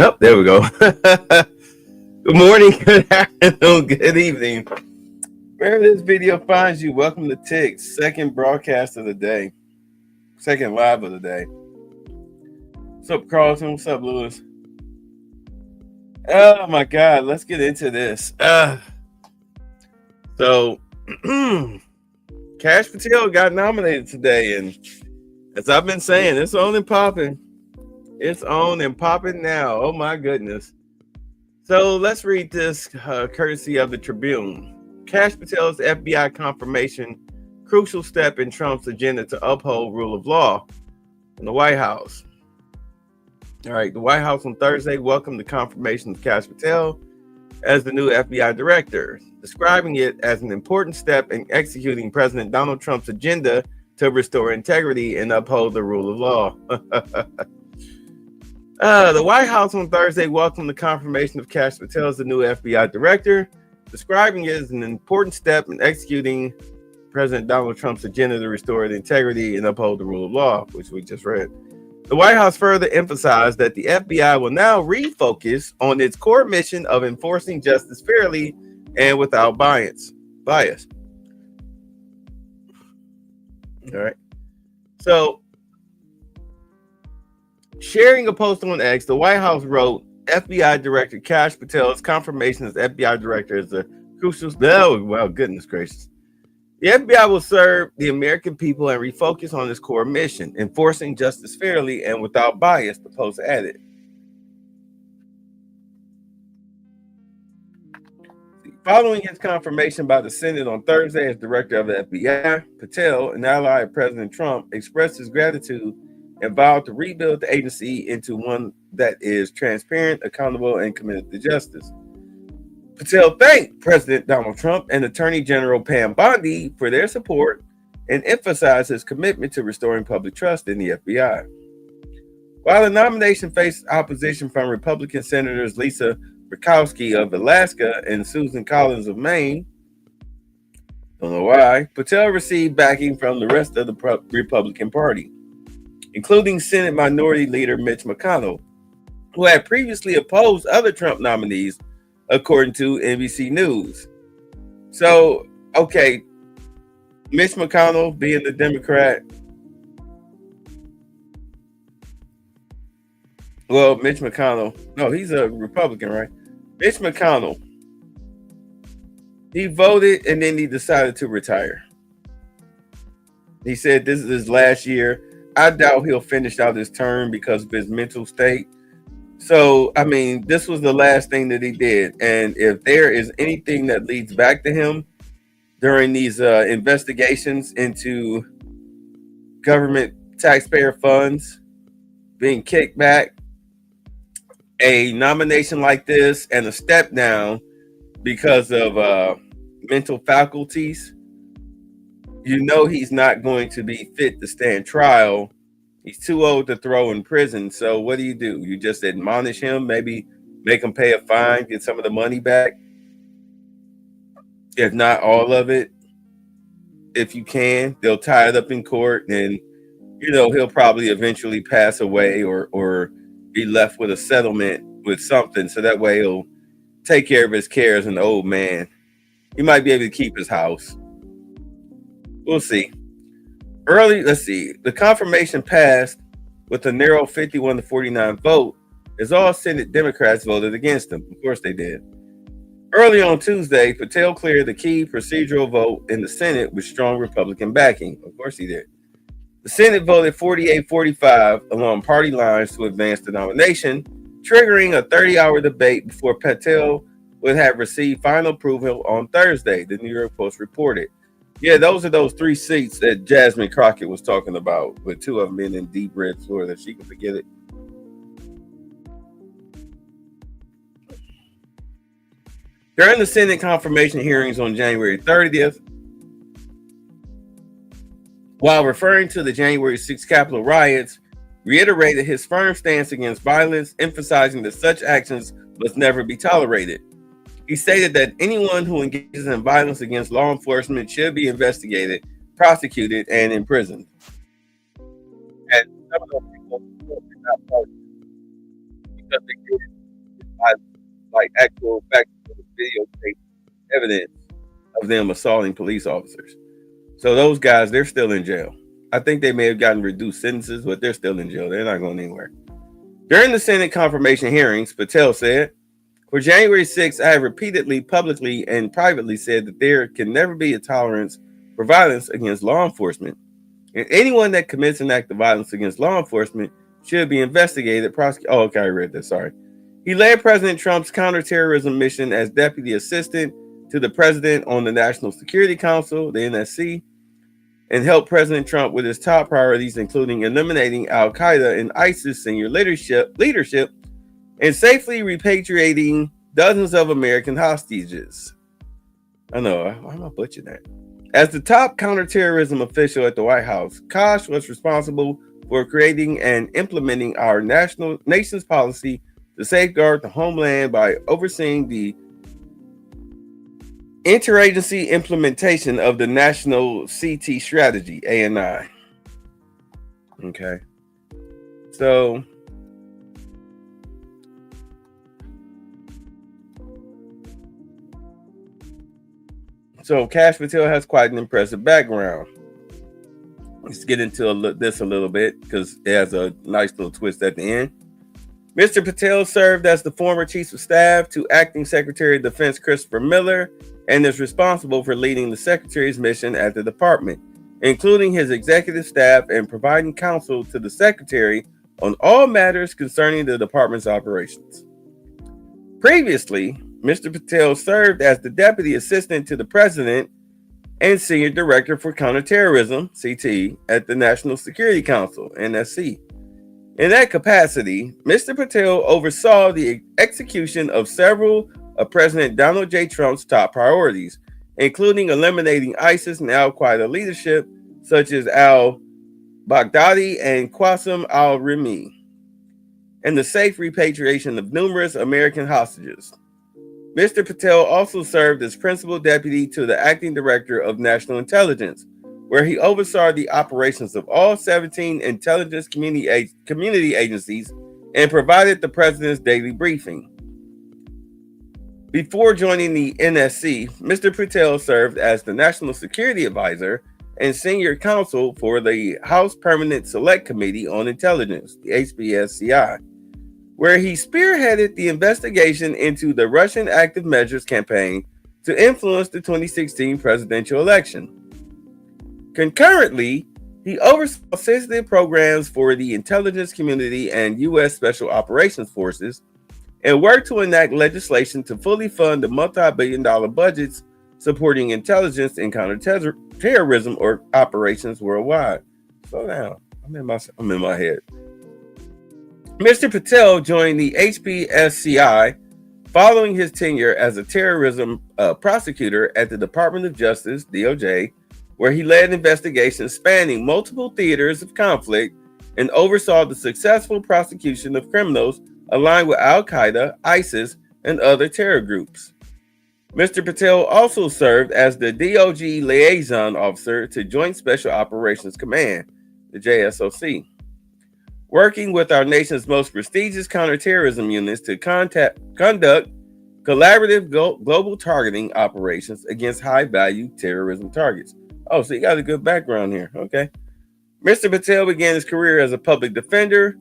Oh, there we go. Good morning, good afternoon, good evening. Wherever this video finds you, welcome to TIC's second broadcast of the day, second live of the day. What's up, Carlton? What's up, Lewis? Oh my God, let's get into this. So, Cash Patel got nominated today, and as I've been saying, it's on and popping. It's on and popping now. Oh my goodness. So let's read this courtesy of the Tribune. Cash Patel's FBI confirmation, crucial step in Trump's agenda to uphold rule of law in the White House. All right, the White House on Thursday welcomed the confirmation of Cash Patel as the new FBI director, describing it as an important step in executing President Donald Trump's agenda to restore integrity and uphold the rule of law. The White House on Thursday welcomed the confirmation of Cash Patel as the new FBI director, describing it as an important step in executing President Donald Trump's agenda to restore the integrity and uphold the rule of law, which we just read. The White House further emphasized that the FBI will now refocus on its core mission of enforcing justice fairly and without bias. All right. So, sharing a post on X, the White House wrote, FBI Director Cash Patel's confirmation as FBI Director is a crucial... Oh, well, goodness gracious. The FBI will serve the American people and refocus on its core mission, enforcing justice fairly and without bias, the post added. Following his confirmation by the Senate on Thursday as Director of the FBI, Patel, an ally of President Trump, expressed his gratitude and vowed to rebuild the agency into one that is transparent, accountable, and committed to justice. Patel thanked President Donald Trump and Attorney General Pam Bondi for their support and emphasized his commitment to restoring public trust in the FBI. While the nomination faced opposition from Republican Senators Lisa Murkowski of Alaska and Susan Collins of Maine, don't know why, Patel received backing from the rest of the Republican Party, including Senate Minority Leader Mitch McConnell, who had previously opposed other Trump nominees, according to NBC News. So, okay, Mitch McConnell being the Democrat. Well, Mitch McConnell, no, he's a Republican, right? Mitch McConnell, he voted and then he decided to retire. He said this is his last year. I doubt he'll finish out his term because of his mental state. So, I mean, this was the last thing that he did. And if there is anything that leads back to him during these investigations into government taxpayer funds being kicked back, a nomination like this and a step down because of mental faculties, you know he's not going to be fit to stand trial. He's too old to throw in prison. So what do? You just admonish him, maybe make him pay a fine, get some of the money back, if not all of it. If you can, they'll tie it up in court, and he'll probably eventually pass away or be left with a settlement with something, so that way he'll take care of his care as an old man. He might be able to keep his house. We'll see. The confirmation passed with a narrow 51-49 vote, as all Senate Democrats voted against him. Of course they did. Early on Tuesday, Patel cleared the key procedural vote in the Senate with strong Republican backing. Of course he did. The Senate voted 48-45 along party lines to advance the nomination, triggering a 30-hour debate before Patel would have received final approval on Thursday, the New York Post reported. Yeah, those are those 3 seats that Jasmine Crockett was talking about, with 2 of them in deep red Florida. She can forget it. During the Senate confirmation hearings on January 30th, while referring to the January 6th Capitol riots, reiterated his firm stance against violence, emphasizing that such actions must never be tolerated. He stated that anyone who engages in violence against law enforcement should be investigated, prosecuted, and imprisoned. And some of those people did not vote. because they did it by like actual factual videotape evidence of them assaulting police officers. So those guys, they're still in jail. I think they may have gotten reduced sentences, but they're still in jail. They're not going anywhere. During the Senate confirmation hearings, Patel said, "For January 6th, I have repeatedly, publicly, and privately said that there can never be a tolerance for violence against law enforcement. And anyone that commits an act of violence against law enforcement should be investigated, prosecuted." Oh, okay, I read that. Sorry. He led President Trump's counterterrorism mission as deputy assistant to the president on the National Security Council, the NSC, and helped President Trump with his top priorities, including eliminating Al Qaeda and ISIS senior leadership, and safely repatriating dozens of American hostages. I know, why am I butchering that? As the top counterterrorism official at the White House, Koch was responsible for creating and implementing our nation's policy to safeguard the homeland by overseeing the interagency implementation of the National CT Strategy, ANI. Okay. So Kash Patel has quite an impressive background. Let's get into this a little bit because it has a nice little twist at the end. Mr. Patel served as the former chief of staff to acting Secretary of Defense Christopher Miller and is responsible for leading the secretary's mission at the department, including his executive staff and providing counsel to the secretary on all matters concerning the department's operations. Previously, Mr. Patel served as the deputy assistant to the president and senior director for counterterrorism, CT, at the National Security Council, NSC. In that capacity, Mr. Patel oversaw the execution of several of President Donald J. Trump's top priorities, including eliminating ISIS and Al Qaeda leadership, such as al-Baghdadi and Qasim al-Rimi, and the safe repatriation of numerous American hostages. Mr. Patel also served as principal deputy to the acting director of national intelligence, where he oversaw the operations of all 17 intelligence community agencies and provided the president's daily briefing. Before joining the NSC, Mr. Patel served as the National Security Advisor and Senior Counsel for the House Permanent Select Committee on Intelligence, the HBSCI, where he spearheaded the investigation into the Russian active measures campaign to influence the 2016 presidential election. Concurrently, he oversaw sensitive programs for the intelligence community and U.S. Special Operations Forces and worked to enact legislation to fully fund the multi-billion-dollar budgets supporting intelligence and counterterrorism or operations worldwide. Slow down. I'm in my head. Mr. Patel joined the HBSCI following his tenure as a terrorism prosecutor at the Department of Justice, DOJ, where he led investigations spanning multiple theaters of conflict and oversaw the successful prosecution of criminals aligned with Al Qaeda, ISIS, and other terror groups. Mr. Patel also served as the DOJ liaison officer to Joint Special Operations Command, the JSOC, working with our nation's most prestigious counterterrorism units to conduct collaborative global targeting operations against high-value terrorism targets. Oh, so you got a good background here. Okay. Mr. Patel began his career as a public defender,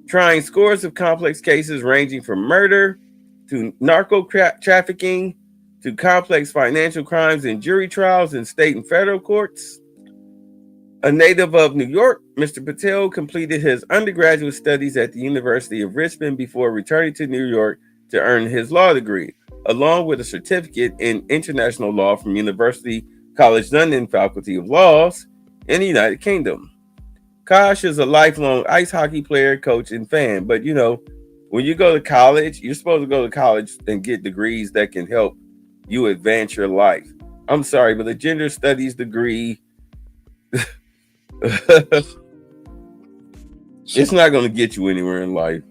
trying scores of complex cases ranging from murder to narco trafficking to complex financial crimes and jury trials in state and federal courts. A native of New York, Mr. Patel completed his undergraduate studies at the University of Richmond before returning to New York to earn his law degree, along with a certificate in international law from University College London Faculty of Laws in the United Kingdom. Koch is a lifelong ice hockey player, coach, and fan. But, when you go to college, you're supposed to go to college and get degrees that can help you advance your life. I'm sorry, but a gender studies degree, it's not going to get you anywhere in life.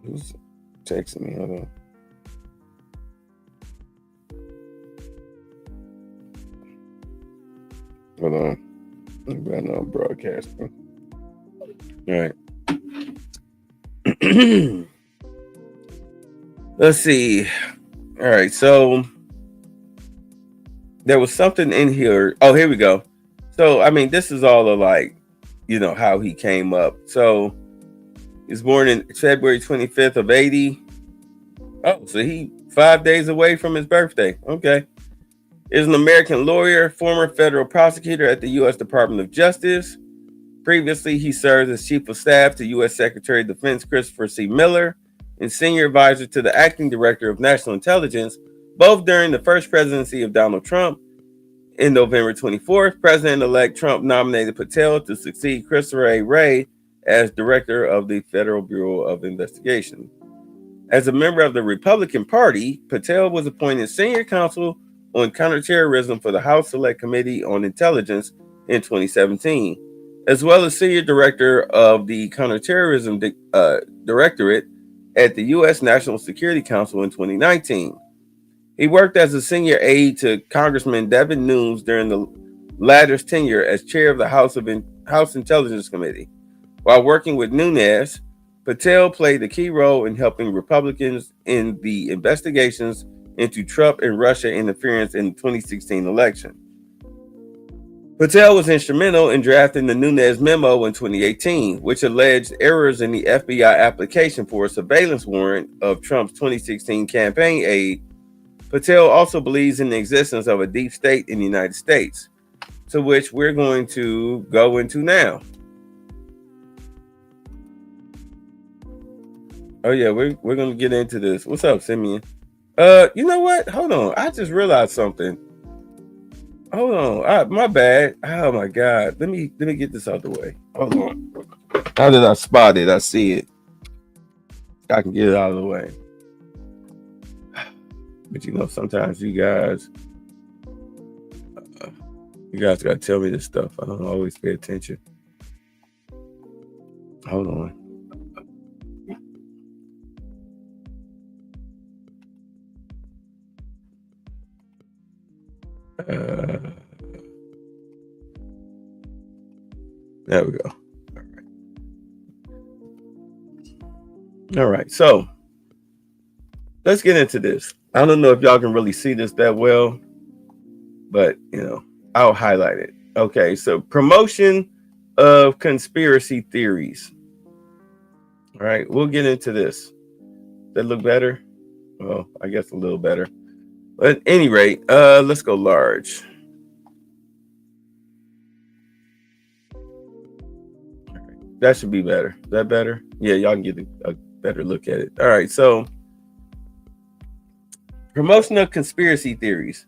Who's texting me? Hold on. Hold on. I'm broadcasting. All right. Let's see. All right, so there was something in here. Oh, here we go. So, I mean, this is all of like, how he came up. So, he was born in February 25th of 80. Oh, so he 5 days away from his birthday. Okay. Is an American lawyer, former federal prosecutor at the U.S. Department of Justice. Previously, he served as Chief of Staff to U.S. Secretary of Defense Christopher C. Miller and Senior Advisor to the Acting Director of National Intelligence, both during the first presidency of Donald Trump. In November 24th, President-elect Trump nominated Patel to succeed Christopher A. Wray as Director of the Federal Bureau of Investigation. As a member of the Republican Party, Patel was appointed Senior Counsel on Counterterrorism for the House Select Committee on Intelligence in 2017, as well as Senior Director of the Counterterrorism Directorate at the U.S. National Security Council in 2019. He worked as a senior aide to Congressman Devin Nunes during the latter's tenure as chair of the House Intelligence Committee. While working with Nunes, Patel played a key role in helping Republicans in the investigations into Trump and Russia interference in the 2016 election. Patel was instrumental in drafting the Nunes memo in 2018, which alleged errors in the FBI application for a surveillance warrant of Trump's 2016 campaign aide. Patel also believes in the existence of a deep state in the United States, to which we're going to go into now. Oh yeah, we're going to get into this. What's up, Simeon? You know what? Hold on. I just realized something. Hold on. My bad. Oh my God. Let me get this out the way. Hold on. How did I spot it? I see it. I can get it out of the way. But sometimes you guys gotta tell me this stuff. I don't always pay attention. Hold on. There we go. All right. So let's get into this. I don't know if y'all can really see this that well, but I'll highlight it. Okay. So promotion of conspiracy theories. All right. We'll get into this. Does that look better? Well, I guess a little better. But at any rate, let's go large. That should be better. Is that better? Yeah, y'all can get a better look at it. All right, so promotion of conspiracy theories.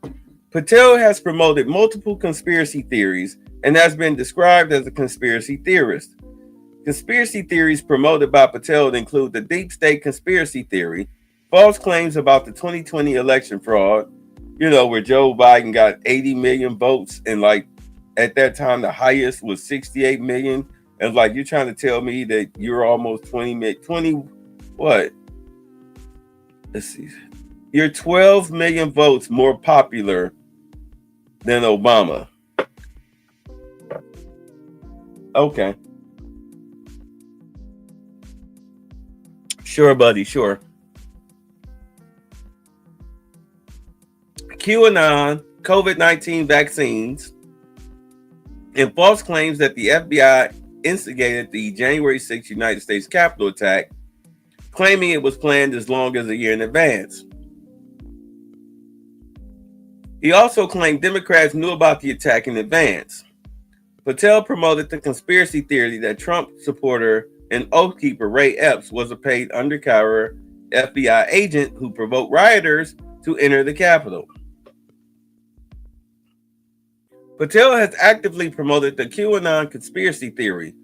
Patel has promoted multiple conspiracy theories and has been described as a conspiracy theorist. Conspiracy theories promoted by Patel include the deep state conspiracy theory, false claims about the 2020 election fraud, where Joe Biden got 80 million votes and at that time the highest was 68 million. And you're trying to tell me that you're almost 20 what? Let's see. You're 12 million votes more popular than Obama. Okay. Sure, buddy, sure. QAnon, COVID-19 vaccines, and false claims that the FBI instigated the January 6th United States Capitol attack, claiming it was planned as long as a year in advance. He also claimed Democrats knew about the attack in advance. Patel promoted the conspiracy theory that Trump supporter and Oath Keeper Ray Epps was a paid undercover FBI agent who provoked rioters to enter the Capitol. Patel has actively promoted the QAnon conspiracy theory.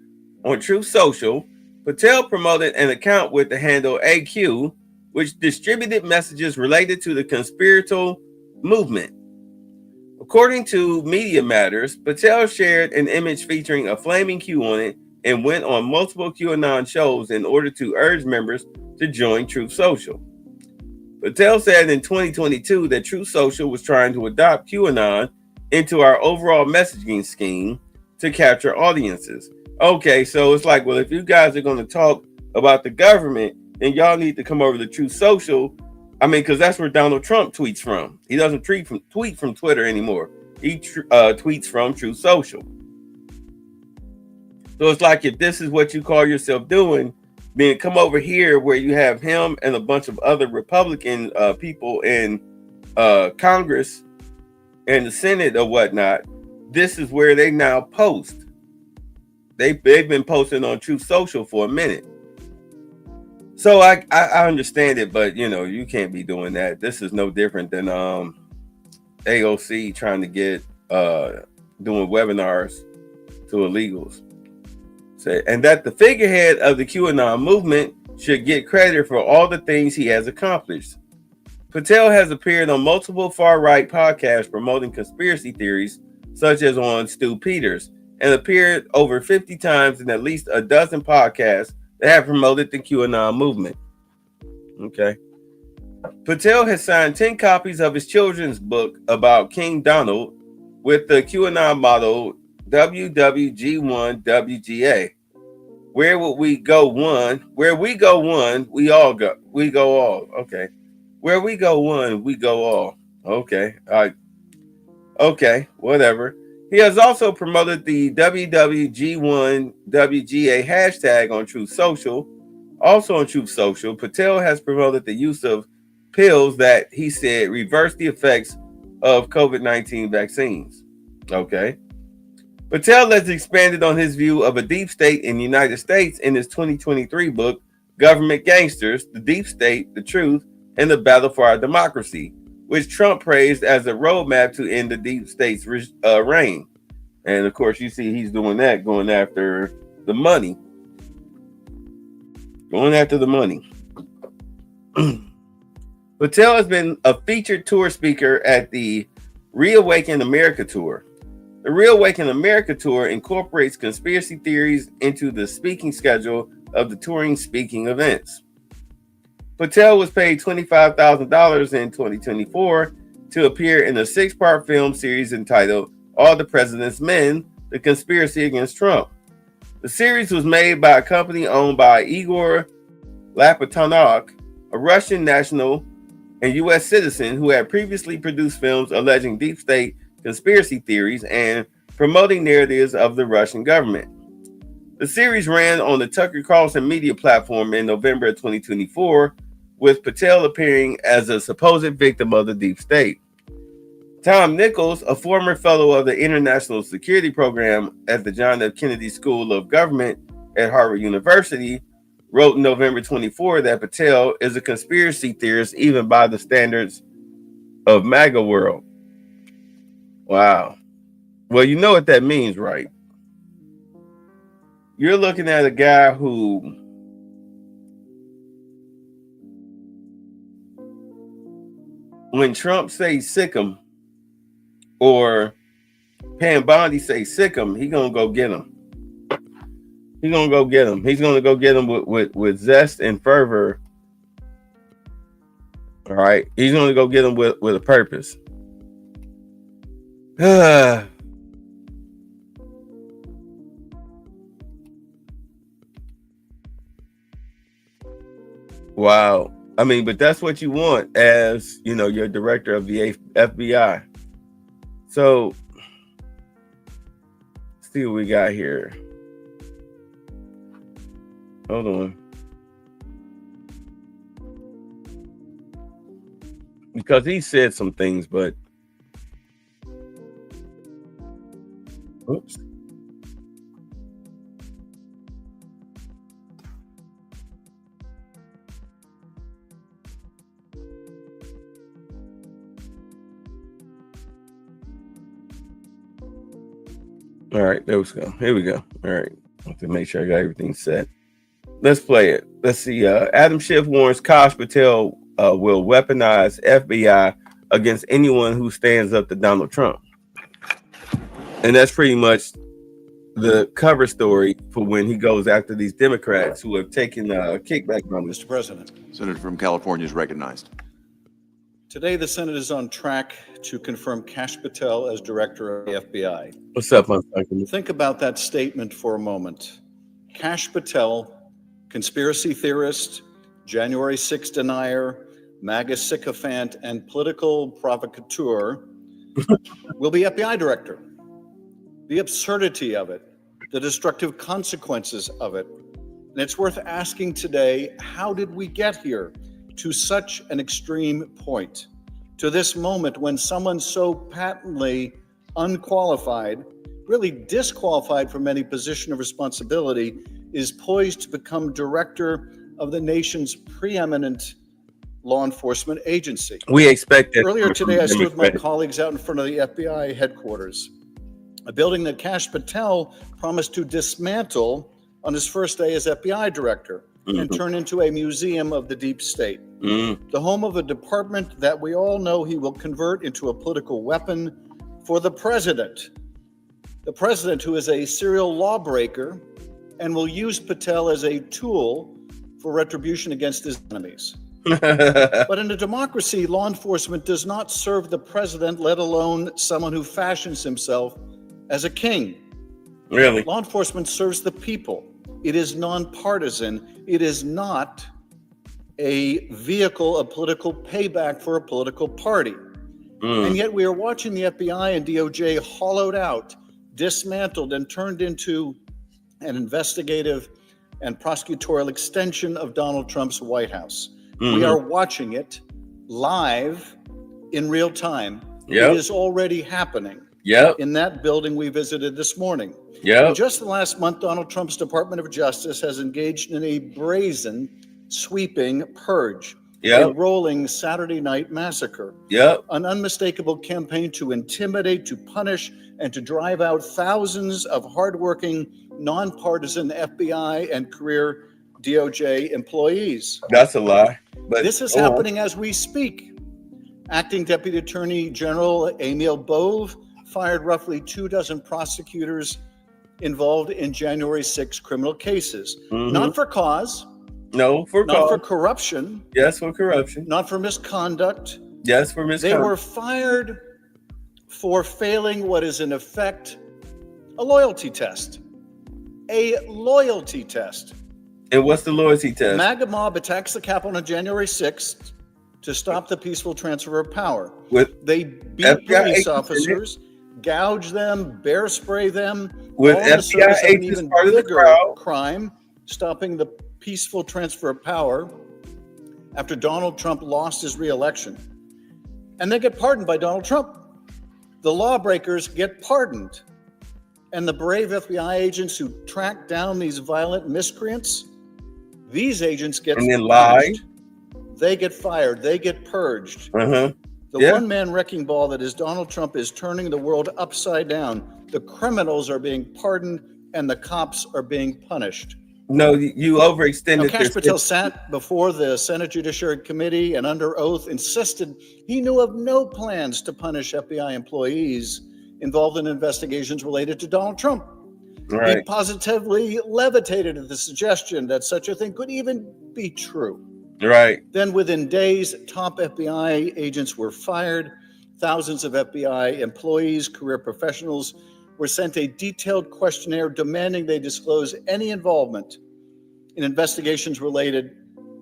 On Truth Social, Patel promoted an account with the handle AQ, which distributed messages related to the conspiratorial movement. According to Media Matters, Patel shared an image featuring a flaming Q on it and went on multiple QAnon shows in order to urge members to join Truth Social. Patel said in 2022 that Truth Social was trying to adopt QAnon into our overall messaging scheme to capture audiences. Okay, so it's well, if you guys are going to talk about the government, then y'all need to come over to Truth Social. I mean, because that's where Donald Trump tweets from. He doesn't tweet from Twitter anymore. He tweets from Truth Social. So it's like, if this is what you call yourself doing, then come over here where you have him and a bunch of other Republican people in Congress and the Senate or whatnot. This is where they now post. They've been posting on Truth Social for a minute. So I understand it, but you can't be doing that. This is no different than AOC trying to get doing webinars to illegals. And that the figurehead of the QAnon movement should get credit for all the things he has accomplished. Patel has appeared on multiple far-right podcasts promoting conspiracy theories, such as on Stu Peters, and appeared over 50 times in at least a dozen podcasts that have promoted the QAnon movement. Okay. Patel has signed 10 copies of his children's book about King Donald with the QAnon motto WWG1WGA. Where would we go one? Where we go one, we all go. We go all. Okay. Where we go one, we go all. Okay. All right. Okay. Whatever. He has also promoted the WWG1WGA hashtag on Truth Social. Also on Truth Social, Patel has promoted the use of pills that he said reverse the effects of COVID-19 vaccines. Okay. Patel has expanded on his view of a deep state in the United States in his 2023 book, Government Gangsters, The Deep State, The Truth, and the Battle for Our Democracy, which Trump praised as a roadmap to end the deep state's reign. And of course, you see he's doing that, going after the money. Going after the money. Patel has been a featured tour speaker at the Reawaken America Tour. The Reawaken America Tour incorporates conspiracy theories into the speaking schedule of the touring speaking events. Patel was paid $25,000 in 2024 to appear in a 6-part film series entitled All the President's Men, The Conspiracy Against Trump. The series was made by a company owned by Igor Lapitanok, a Russian national and U.S. citizen who had previously produced films alleging deep state conspiracy theories and promoting narratives of the Russian government. The series ran on the Tucker Carlson media platform in November of 2024, with Patel appearing as a supposed victim of the deep state. Tom Nichols, a former fellow of the International Security Program at the John F. Kennedy School of Government at Harvard University, wrote in November 24 that Patel is a conspiracy theorist even by the standards of MAGA world. Wow. Well, you know what that means, right? You're looking at a guy who when Trump says sick him or Pam Bondi say sick him, he gonna go get him. He's gonna go get him. He's gonna go get him with zest and fervor. All right. He's gonna go get him with a purpose. Wow. I mean, but that's what you want as, your director of the FBI. So, let's see what we got here. Hold on. Because he said some things, but oops. All right, there we go. Here we go. All right, I have to make sure I got everything set. Let's play it. Let's see. Adam Schiff warns Kash Patel will weaponize FBI against anyone who stands up to Donald Trump. And that's pretty much the cover story for when he goes after these Democrats who have taken kickback from Mr. President. Senator from California is recognized. Today, the Senate is on track to confirm Kash Patel as director of the FBI. What's up, motherfucker? Think about that statement for a moment. Kash Patel conspiracy theorist, January 6 denier, MAGA sycophant, and political provocateur, will be FBI director. The absurdity of it, the destructive consequences of it. And it's worth asking today, how did we get here to such an extreme point? To this moment when someone so patently unqualified, really disqualified from any position of responsibility, is poised to become director of the nation's preeminent law enforcement agency. We expect that. Earlier today, I stood with my colleagues out in front of the FBI headquarters, a building that Kash Patel promised to dismantle on his first day as FBI director and turn into a museum of the deep state. The home of a department that we all know he will convert into a political weapon for the president. The president, who is a serial lawbreaker and will use Patel as a tool for retribution against his enemies. But in a democracy, law enforcement does not serve the president, let alone someone who fashions himself as a king. Really? Law enforcement serves the people. It is nonpartisan. It is not a vehicle of political payback for a political party. And yet we are watching the FBI and DOJ hollowed out, dismantled, and turned into an investigative and prosecutorial extension of Donald Trump's White House. We are watching it live in real time. It is already happening in that building we visited this morning. In just the last month, Donald Trump's Department of Justice has engaged in a brazen, sweeping purge, a rolling Saturday night massacre, an unmistakable campaign to intimidate, to punish, and to drive out thousands of hardworking, nonpartisan FBI and career DOJ employees. That's a lie. But this is happening as we speak. Acting Deputy Attorney General Emil Bove fired roughly 24 prosecutors involved in January 6 criminal cases. Not for cause. No, for not for corruption. Yes, for corruption. Not for misconduct. Yes, for misconduct. They were fired for failing what is in effect a loyalty test. A loyalty test. And what's the loyalty test? MAGA mob attacks the Capitol on January 6th to stop the peaceful transfer of power. They beat FBI police officers, gouge them, bear spray them. With FBI agents even part of the bigger crowd. Crime, stopping the peaceful transfer of power after Donald Trump lost his re-election. And they get pardoned by Donald Trump. The lawbreakers get pardoned. And the brave FBI agents who track down these violent miscreants, these agents get and then lie. They get fired. They get purged. The one-man wrecking ball that is Donald Trump is turning the world upside down. The criminals are being pardoned and the cops are being punished. No, you overextended. Kash Patel sat before the Senate Judiciary Committee and under oath insisted he knew of no plans to punish FBI employees involved in investigations related to Donald Trump. He positively levitated at the suggestion that such a thing could even be true. Then within days, top FBI agents were fired. Thousands of FBI employees, career professionals, were sent a detailed questionnaire demanding they disclose any involvement in investigations related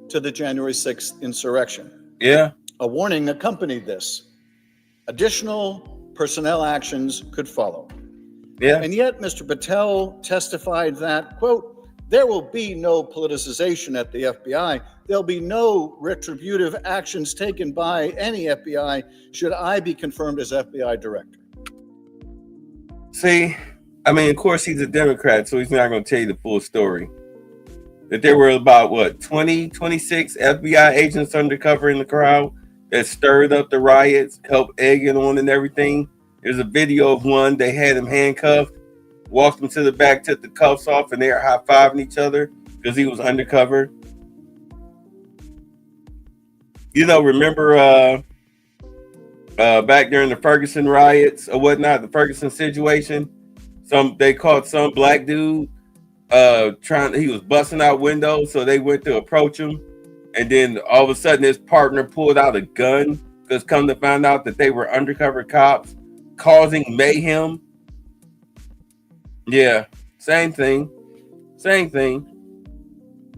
to the January 6th insurrection. A warning accompanied this. Additional personnel actions could follow. And yet, Mr. Patel testified that, quote, there will be no politicization at the FBI. There'll be no retributive actions taken by any FBI should I be confirmed as FBI director. See, I mean, of course, he's a Democrat, so he's not going to tell you the full story. That there were about, 26 FBI agents undercover in the crowd that stirred up the riots, helped egg it on and everything. There's a video of one. They had him handcuffed, walked him to the back, took the cuffs off, and they were high-fiving each other because he was undercover. You know, remember back during the Ferguson riots or whatnot, the Ferguson situation, they caught some black dude he was busting out windows, so they went to approach him, and then all of a sudden his partner pulled out a gun because come to find out that they were undercover cops causing mayhem. Same thing.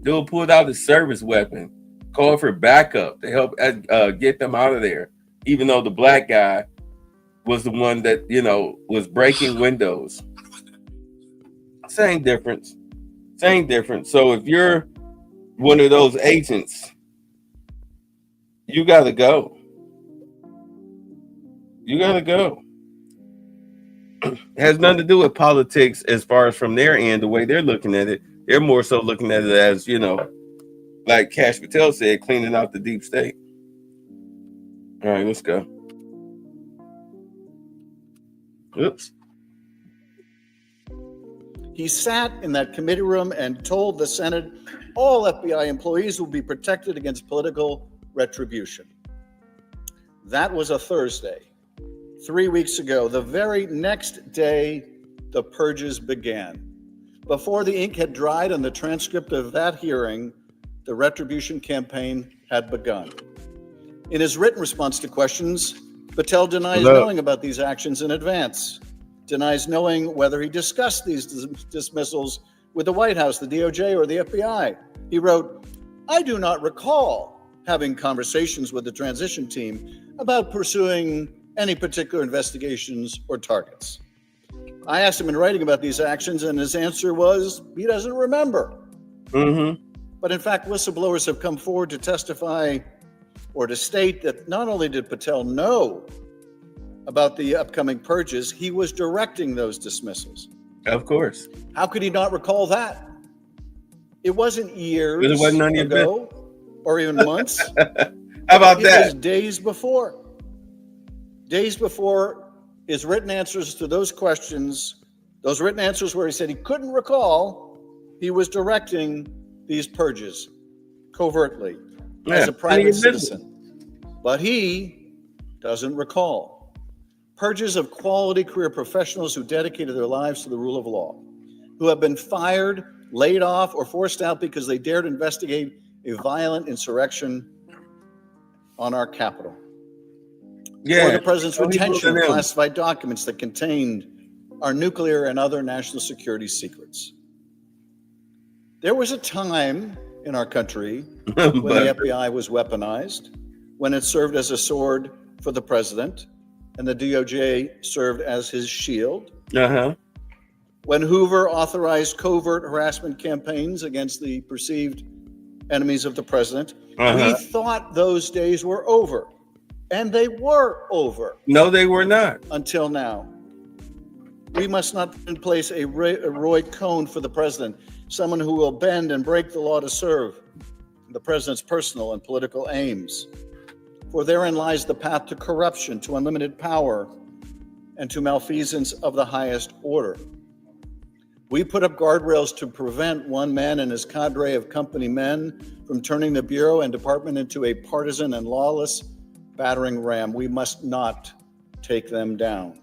Dude pulled out his service weapon, called for backup to help get them out of there, even though the black guy was the one that, was breaking windows. Same difference. Same difference. So if you're one of those agents, you got to go. You got to go. It has nothing to do with politics as far as from their end, the way they're looking at it. They're more so looking at it as, like Cash Patel said, cleaning out the deep state. All right, let's go. Oops. He sat in that committee room and told the Senate all FBI employees will be protected against political retribution. That was a Thursday. 3 weeks ago, the very next day, the purges began. Before the ink had dried on the transcript of that hearing, the retribution campaign had begun. In his written response to questions, Patel denies knowing about these actions in advance, denies knowing whether he discussed these dismissals with the White House, the DOJ, or the FBI. He wrote, "I do not recall having conversations with the transition team about pursuing any particular investigations or targets." I asked him in writing about these actions, and his answer was he doesn't remember. But in fact, whistleblowers have come forward to testify or to state that not only did Patel know about the upcoming purges, he was directing those dismissals. Of course. How could he not recall that? It wasn't years It wasn't none of ago or even months. How about that? It was days before. Days before his written answers to those questions, those written answers where he said he couldn't recall, he was directing these purges covertly as a private citizen. But he doesn't recall. Purges of quality career professionals who dedicated their lives to the rule of law, who have been fired, laid off, or forced out because they dared investigate a violent insurrection on our Capitol. Or the president's retention of classified documents that contained our nuclear and other national security secrets. There was a time in our country when the FBI was weaponized, when it served as a sword for the president, and the DOJ served as his shield. When Hoover authorized covert harassment campaigns against the perceived enemies of the president, we thought those days were over. And they were over. No, they were not. Until now. We must not put in place a Roy Cohn for the president, someone who will bend and break the law to serve the president's personal and political aims. For therein lies the path to corruption, to unlimited power, and to malfeasance of the highest order. We put up guardrails to prevent one man and his cadre of company men from turning the Bureau and department into a partisan and lawless battering ram. We must not take them down.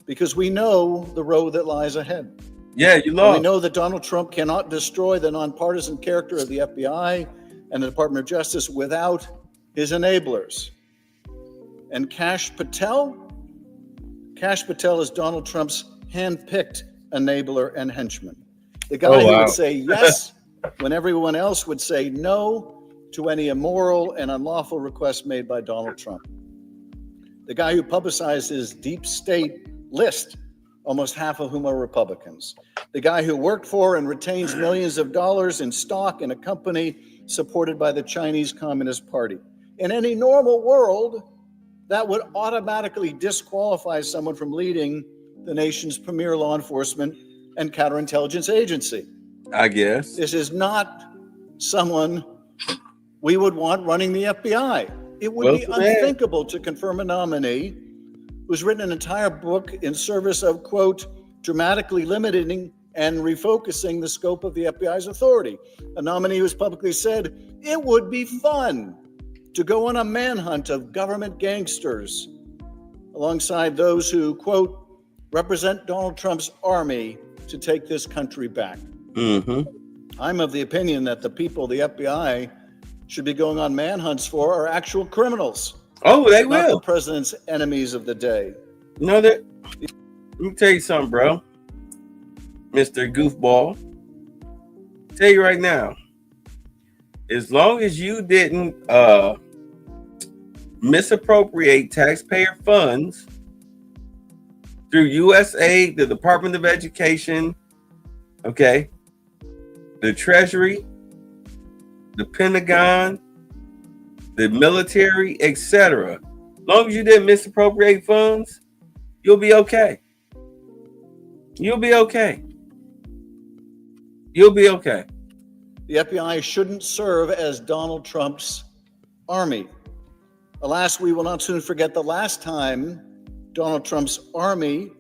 Because we know the road that lies ahead. Yeah, you lost. We know that Donald Trump cannot destroy the nonpartisan character of the FBI and the Department of Justice without his enablers. And Cash Patel is Donald Trump's hand-picked enabler and henchman. The guy who would say yes when everyone else would say no to any immoral and unlawful requests made by Donald Trump. The guy who publicized his deep state list, almost half of whom are Republicans. The guy who worked for and retains millions of dollars in stock in a company supported by the Chinese Communist Party. In any normal world, that would automatically disqualify someone from leading the nation's premier law enforcement and counterintelligence agency. I guess. This is not someone we would want running the FBI. It would be unthinkable to confirm a nominee who's written an entire book in service of, quote, dramatically limiting and refocusing the scope of the FBI's authority. A nominee who's publicly said it would be fun to go on a manhunt of government gangsters alongside those who, quote, represent Donald Trump's army to take this country back. I'm of the opinion that the people the FBI should be going on manhunts for are actual criminals. Oh, they not will. The president's enemies of the day. No, that. Let me tell you something, bro. Mr. Goofball. Tell you right now, as long as you didn't misappropriate taxpayer funds through USAID, the Department of Education, okay, the Treasury, the Pentagon, the military, etc. As long as you didn't misappropriate funds, you'll be okay. You'll be okay. You'll be okay. The FBI shouldn't serve as Donald Trump's army. Alas, we will not soon forget the last time Donald Trump's army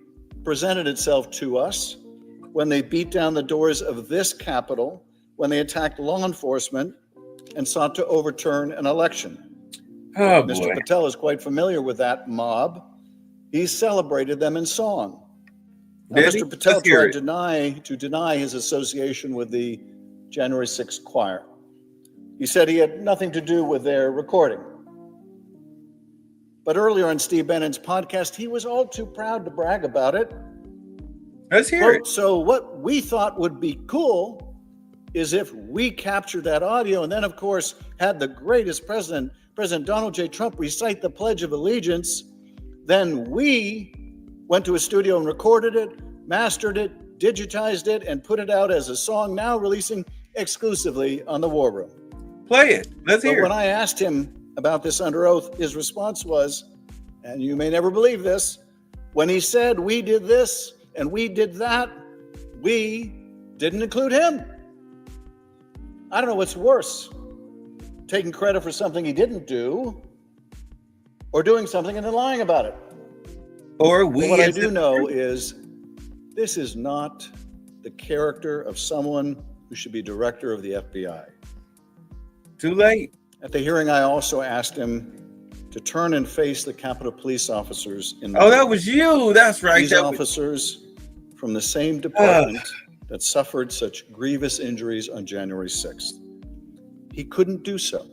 presented itself to us, when they beat down the doors of this Capitol, when they attacked law enforcement and sought to overturn an election. Oh, Mr. boy. Patel is quite familiar with that mob. He celebrated them in song. Now, Mr. Patel tried to deny his association with the January 6th choir. He said he had nothing to do with their recording. But earlier on Steve Bannon's podcast, he was all too proud to brag about it. Let's hear it. So what we thought would be cool is if we captured that audio and then, of course, had the greatest president, President Donald J. Trump, recite the Pledge of Allegiance. Then we went to a studio and recorded it, mastered it, digitized it, and put it out as a song, now releasing exclusively on the War Room. Play it. Let's hear it. When I asked him about this under oath, his response was, and you may never believe this, when he said we did this and we did that, we didn't include him. I don't know what's worse, taking credit for something he didn't do, or doing something and then lying about it. Or we. But what I do know is this is not the character of someone who should be director of the FBI. Too late. At the hearing, I also asked him to turn and face the Capitol police officers in the Oh, that was you. That's right. These That officers from the same department that suffered such grievous injuries on January 6th. He couldn't do so.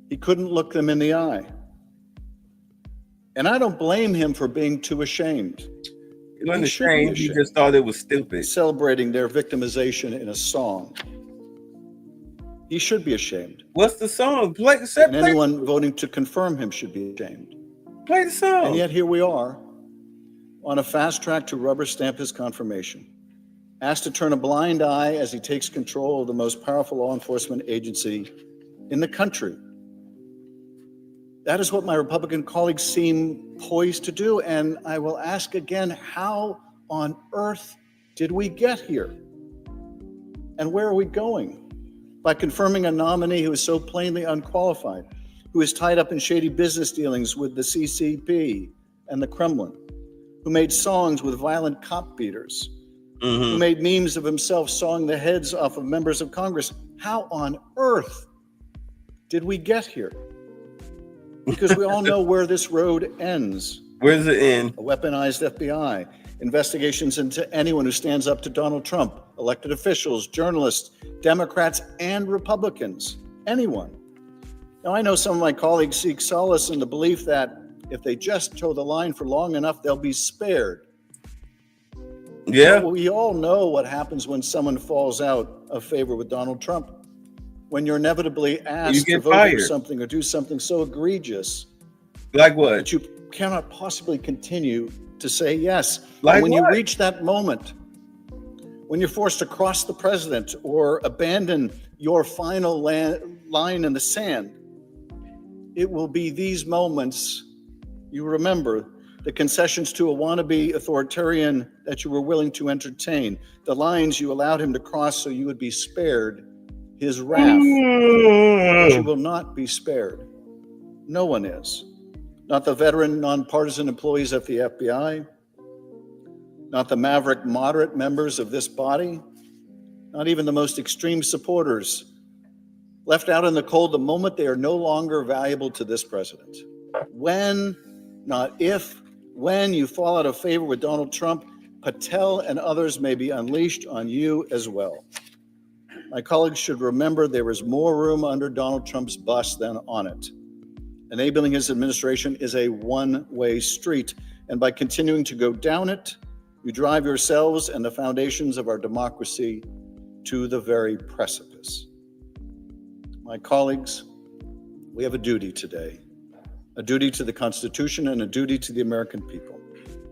He couldn't look them in the eye. And I don't blame him for being too ashamed. He wasn't ashamed. He just thought it was stupid. Celebrating their victimization in a song. He should be ashamed. What's the song? And anyone voting to confirm him should be ashamed. Play the song. And yet here we are, on a fast track to rubber stamp his confirmation, asked to turn a blind eye as he takes control of the most powerful law enforcement agency in the country. That is what my Republican colleagues seem poised to do. And I will ask again, how on earth did we get here? And where are we going? By confirming a nominee who is so plainly unqualified, who is tied up in shady business dealings with the CCP and the Kremlin, who made songs with violent cop beaters, who made memes of himself sawing the heads off of members of Congress. How on earth did we get here? Because we all know where this road ends. Where does it end? A weaponized FBI, investigations into anyone who stands up to Donald Trump, elected officials, journalists, Democrats, and Republicans, anyone. Now, I know some of my colleagues seek solace in the belief that if they just toe the line for long enough, they'll be spared. Yeah. But we all know what happens when someone falls out of favor with Donald Trump. When you're inevitably asked to vote for something or do something so egregious. Like what? That you cannot possibly continue to say yes. Like and when what? you reach that moment, when you're forced to cross the president or abandon your final line in the sand, it will be these moments you remember, the concessions to a wannabe authoritarian that you were willing to entertain, the lines you allowed him to cross so you would be spared his wrath. But you will not be spared. No one is. Not the veteran, nonpartisan employees at the FBI, not the maverick moderate members of this body, not even the most extreme supporters, left out in the cold the moment they are no longer valuable to this president. When, not if, when you fall out of favor with Donald Trump, Patel and others may be unleashed on you as well. My colleagues should remember there is more room under Donald Trump's bus than on it. Enabling his administration is a one-way street, and by continuing to go down it, you drive yourselves and the foundations of our democracy to the very precipice. My colleagues, we have a duty today, a duty to the Constitution and a duty to the American people.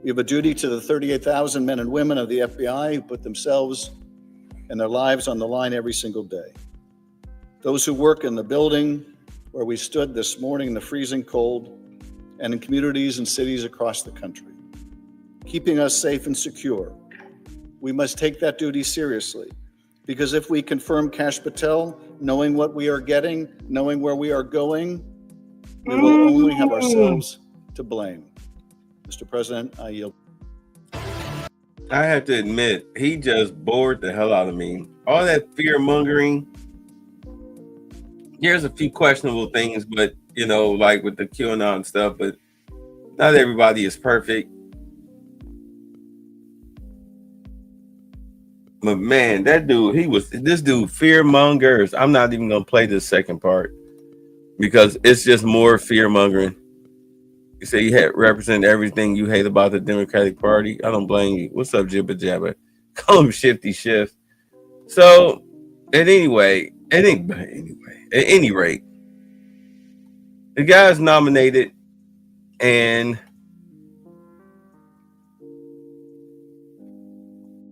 We have a duty to the 38,000 men and women of the FBI who put themselves and their lives on the line every single day. Those who work in the building where we stood this morning in the freezing cold and in communities and cities across the country, keeping us safe and secure. We must take that duty seriously, because if we confirm Kash Patel, knowing what we are getting, knowing where we are going, we will only have ourselves to blame. Mr. President, I yield. I have to admit, he just bored the hell out of me. All that fear mongering. There's a few questionable things, but like with the QAnon stuff, but not everybody is perfect. But man, this dude fear mongers. I'm not even gonna play this second part because it's just more fear mongering. You say you represent everything you hate about the Democratic Party. I don't blame you. What's up, Jibba Jabba? Call him Shifty Shift. So, at any rate, the guy's nominated, and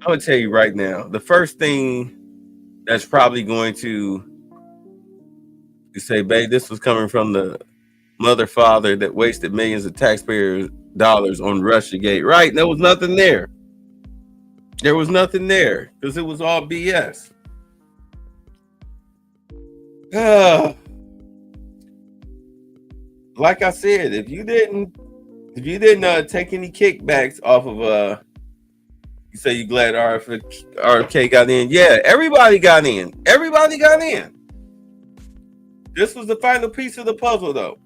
I'm gonna tell you right now, the first thing that's probably going to say, babe, this was coming from the mother father that wasted millions of taxpayer dollars on Russiagate, right? There was nothing there. There was nothing there because it was all BS. Like I said, if you didn't take any kickbacks off of you say you glad RFK got in. Yeah, everybody got in. Everybody got in. This was the final piece of the puzzle, though.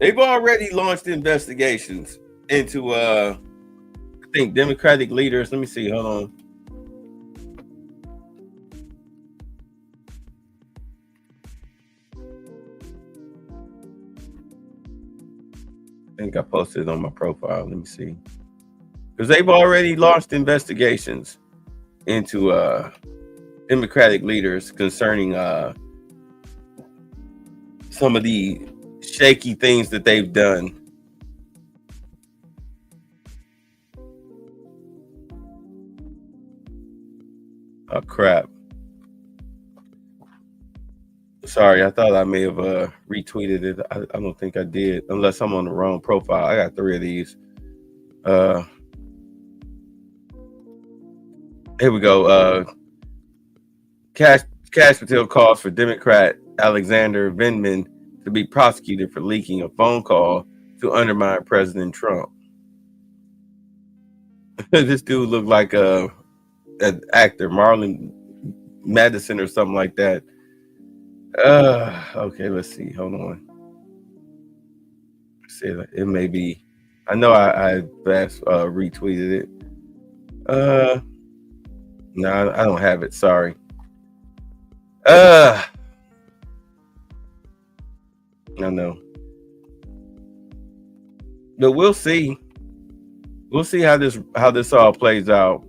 They've already launched investigations into I think Democratic leaders. Let me see. Hold on. I think I posted it on my profile. Let me see. Because they've already launched investigations into Democratic leaders concerning some of the shaky things that they've done. Oh, crap. Sorry, I thought I may have retweeted it. I don't think I did, unless I'm on the wrong profile. I got 3 of these. Here we go. Kash Patel calls for Democrat Alexander Vindman to be prosecuted for leaking a phone call to undermine President Trump. This dude looked like an actor, Marlon Madison or something like that. Okay, let's see. Hold on. See, it may be. I know I fast retweeted it. No, I don't have it. Sorry. I know. But we'll see. We'll see how this all plays out.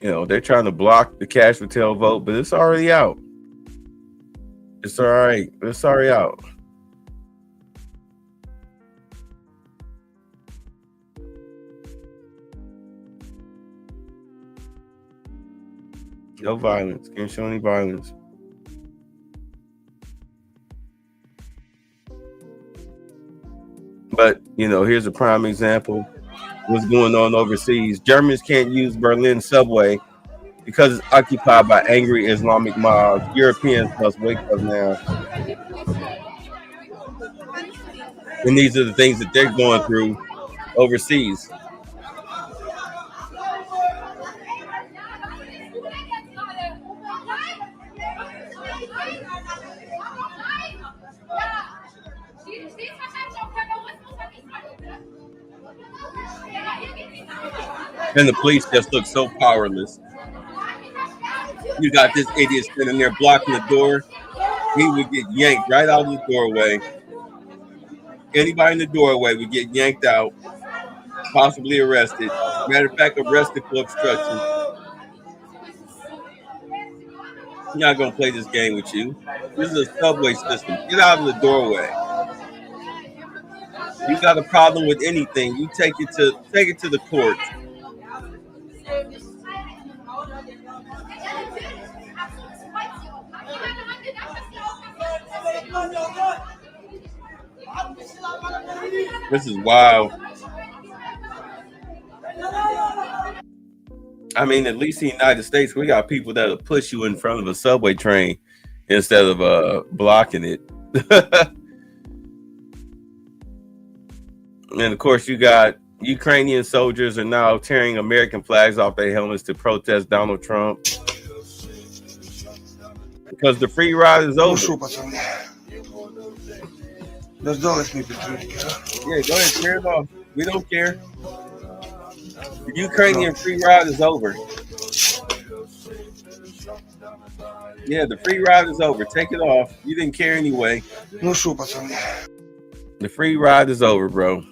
They're trying to block the Kash Patel vote, but it's already out. It's all right. It's already out. No violence. Can't show any violence. But, here's a prime example. What's going on overseas. Germans can't use Berlin subway because it's occupied by angry Islamic mobs. Europeans must wake up now. And these are the things that they're going through overseas. And the police just look so powerless. You got this idiot sitting there blocking the door. He would get yanked right out of the doorway. Anybody in the doorway would get yanked out, possibly arrested. Matter of fact, arrested for obstruction. I'm not gonna play this game with you. This is a subway system. Get out of the doorway. You got a problem with anything, you take it to the courts. This is wild. I mean, at least in the United States, we got people that'll push you in front of a subway train instead of blocking it. And of course, you got Ukrainian soldiers are now tearing American flags off their helmets to protest Donald Trump because the free ride is over. Yeah, go ahead, tear it off. We don't care. The Ukrainian free ride is over. Yeah, the free ride is over. Take it off. You didn't care anyway. The free ride is over, bro.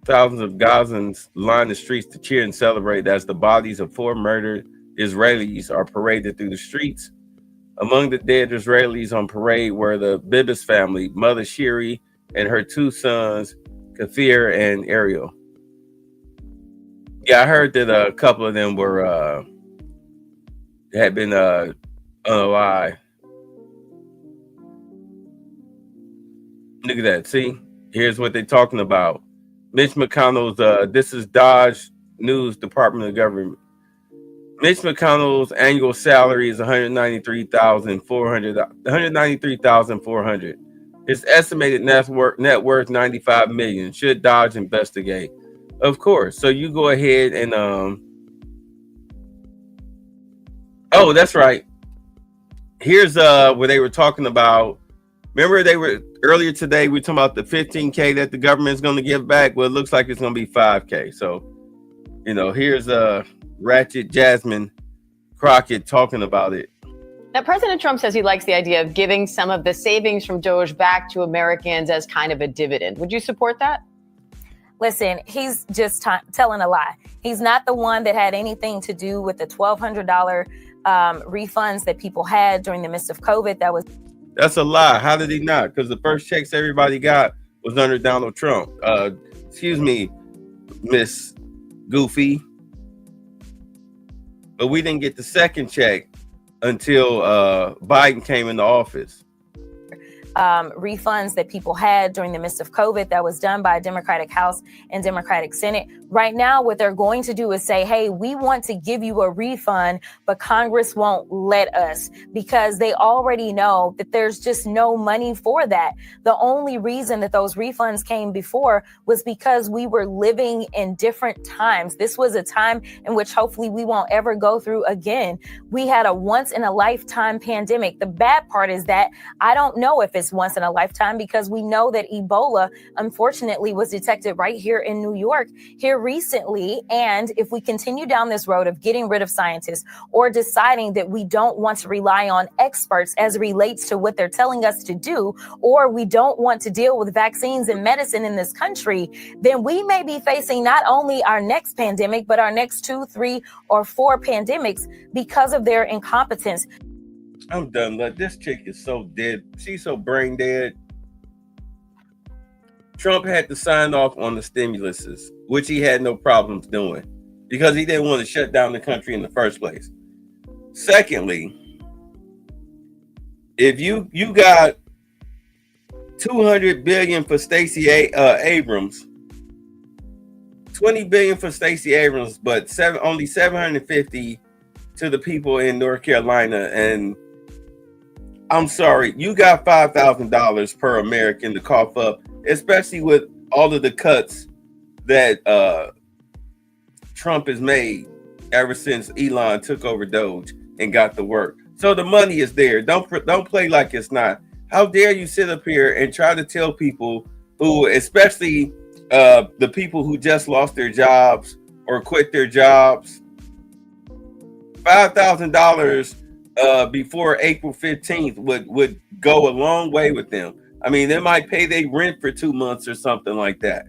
Thousands of Gazans line the streets to cheer and celebrate as the bodies of 4 murdered Israelis are paraded through the streets. Among the dead Israelis on parade were the Bibas family, mother Shiri and her 2 sons, Kathir and Ariel. Yeah, I heard that a couple of them were had been unalive. Look at that. See, here's what they're talking about. Mitch McConnell's this is Dodge News Department of Government. Mitch McConnell's annual salary is $193,400. His estimated net worth $95 million. Should Dodge investigate? Of course. So you go ahead and oh, that's right. Here's where they were talking about. Remember, they were earlier today. We were talking about the $15K that the government is going to give back. Well, it looks like it's going to be $5K. So, you know, here's Ratchet Jasmine Crockett talking about it. Now, President Trump says he likes the idea of giving some of the savings from Doge back to Americans as kind of a dividend. Would you support that? Listen, he's just telling a lie. He's not the one that had anything to do with the $1,200 refunds that people had during the midst of COVID. That's a lie. How did he not? Because the first checks everybody got was under Donald Trump. Excuse me, Miss Goofy. But we didn't get the second check until Biden came into office. Refunds that people had during the midst of COVID that was done by a Democratic House and Democratic Senate. Right now, what they're going to do is say, hey, we want to give you a refund, but Congress won't let us because they already know that there's just no money for that. The only reason that those refunds came before was because we were living in different times. This was a time in which hopefully we won't ever go through again. We had a once in a lifetime pandemic. The bad part is that I don't know if it's once in a lifetime because we know that Ebola, unfortunately, was detected right here in New York here recently. And if we continue down this road of getting rid of scientists or deciding that we don't want to rely on experts as it relates to what they're telling us to do, or we don't want to deal with vaccines and medicine in this country, then we may be facing not only our next pandemic, but our next 2, 3, or 4 pandemics because of their incompetence. I'm done. Look, this chick is so dead. She's so brain dead. Trump had to sign off on the stimuluses, which he had no problems doing because he didn't want to shut down the country in the first place. Secondly, if you got $200 billion for Stacey Abrams, $20 billion for Stacey Abrams, but only $750 to the people in North Carolina, and I'm sorry, you got $5,000 per American to cough up, especially with all of the cuts that Trump has made ever since Elon took over Doge and got the work. So the money is there. Don't play like it's not. How dare you sit up here and try to tell people who, especially the people who just lost their jobs or quit their jobs, $5,000 before April 15th would go a long way with them. I mean, they might pay their rent for 2 months or something like that.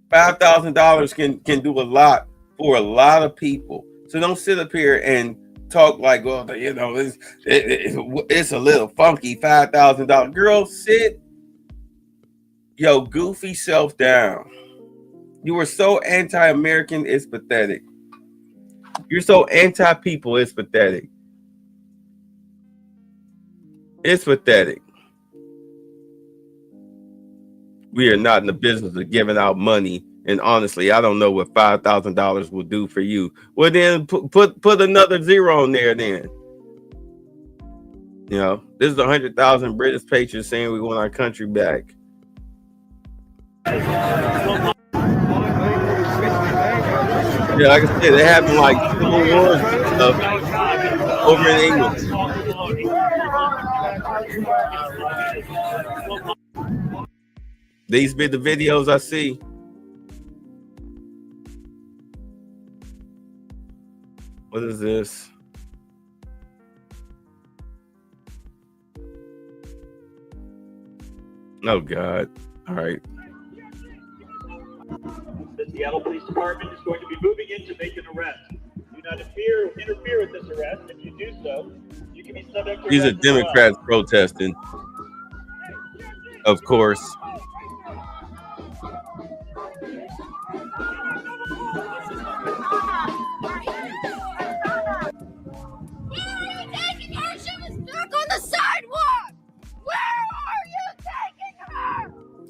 $5,000 can do a lot for a lot of people. So don't sit up here and talk like, well, you know, it's a little funky, $5,000. Girl, sit your goofy self down. You are so anti-American, it's pathetic. You're so anti-people, it's pathetic. It's pathetic. We are not in the business of giving out money. And honestly, I don't know what $5,000 will do for you. Well, then put another zero on there then. You know, this is 100,000 British patriots saying we want our country back. Yeah, like I said, they having like civil wars and stuff over in England. These be the videos I see. What is this? Oh God! All right. The Seattle Police Department is going to be moving in to make an arrest. Do not interfere with this arrest. If you do so, you can be subject to These are arrest as well. Democrats protesting, of course.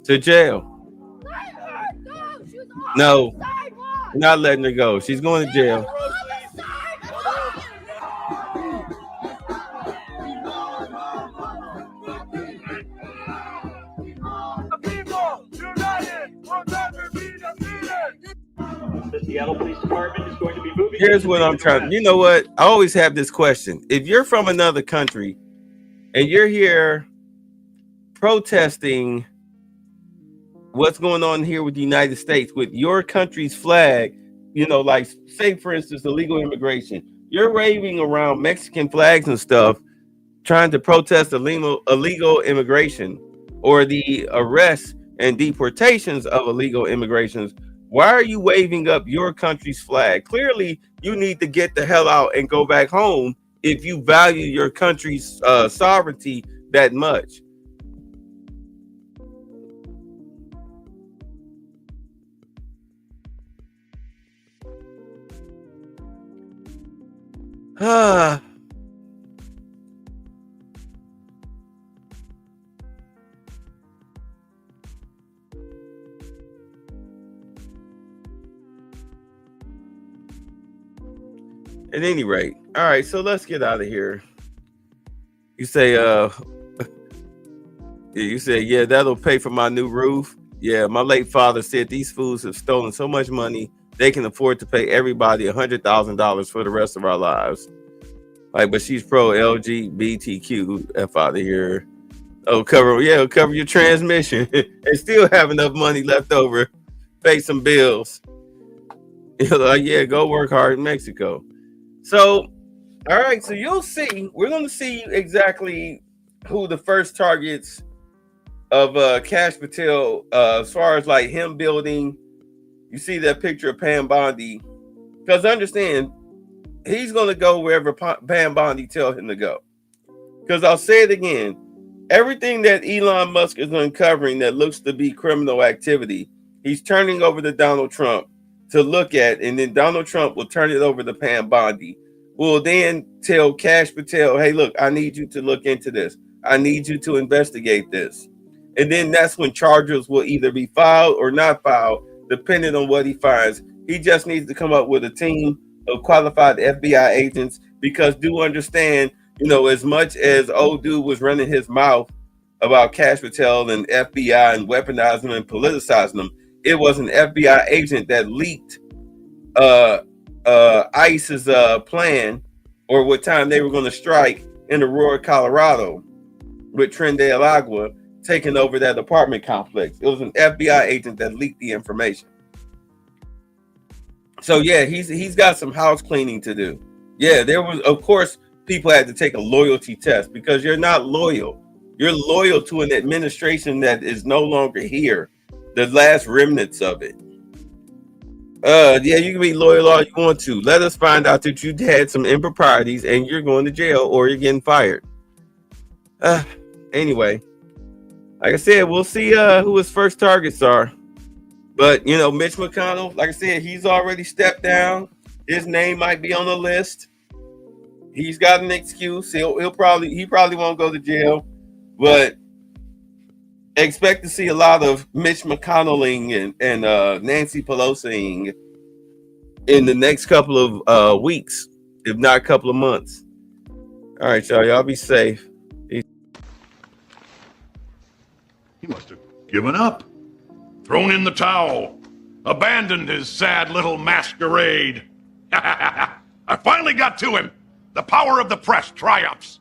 To jail. No, we're not letting her go. She's going to jail. The Seattle Police Department is going to be moving. Here's what I'm trying. You know what? I always have this question. If you're from another country and you're here protesting what's going on here with the United States with your country's flag, you know, like say for instance, illegal immigration, you're waving around Mexican flags and stuff, trying to protest illegal immigration or the arrests and deportations of illegal immigrations. Why are you waving up your country's flag? Clearly, you need to get the hell out and go back home if you value your country's sovereignty that much. At any rate, all right, so let's get out of here. You say, yeah, that'll pay for my new roof. Yeah, my late father said these fools have stolen so much money they can afford to pay everybody $100,000 for the rest of our lives. Like, but she's pro LGBTQ. F out of here. Oh, cover your transmission and still have enough money left over, pay some bills. You know, like, yeah, go work hard in Mexico. So, all right, so you'll see. We're going to see exactly who the first targets of Kash Patel, as far as like him building. You see that picture of Pam Bondi, because understand he's going to go wherever Pam Bondi tells him to go. Because I'll say it again, everything that Elon Musk is uncovering that looks to be criminal activity, he's turning over to Donald Trump to look at, and then Donald Trump will turn it over to Pam Bondi, who will then tell Kash Patel, hey, look, I need you to look into this. I need you to investigate this. And then that's when charges will either be filed or not filed, depending on what he finds. He just needs to come up with a team of qualified FBI agents, because do understand, you know, as much as old dude was running his mouth about Kash Patel and FBI and weaponizing them and politicizing them, it was an FBI agent that leaked ICE's plan, or what time they were going to strike in Aurora, Colorado, with Tren de Agua taking over that apartment complex. It was an FBI agent that leaked the information. So yeah, he's got some house cleaning to do. Yeah, there was, of course, people had to take a loyalty test because you're not loyal. You're loyal to an administration that is no longer here, the last remnants of it. Yeah, you can be loyal all you want to. Let us find out that you had some improprieties and you're going to jail or you're getting fired. Anyway, like I said, we'll see who his first targets are. But, you know, Mitch McConnell, like I said, he's already stepped down. His name might be on the list. He's got an excuse. He probably won't go to jail, but expect to see a lot of Mitch McConnelling and Nancy Pelosi in the next couple of weeks, if not a couple of months. All right, y'all be safe. He must have given up, thrown in the towel, abandoned his sad little masquerade. I finally got to him. The power of the press triumphs.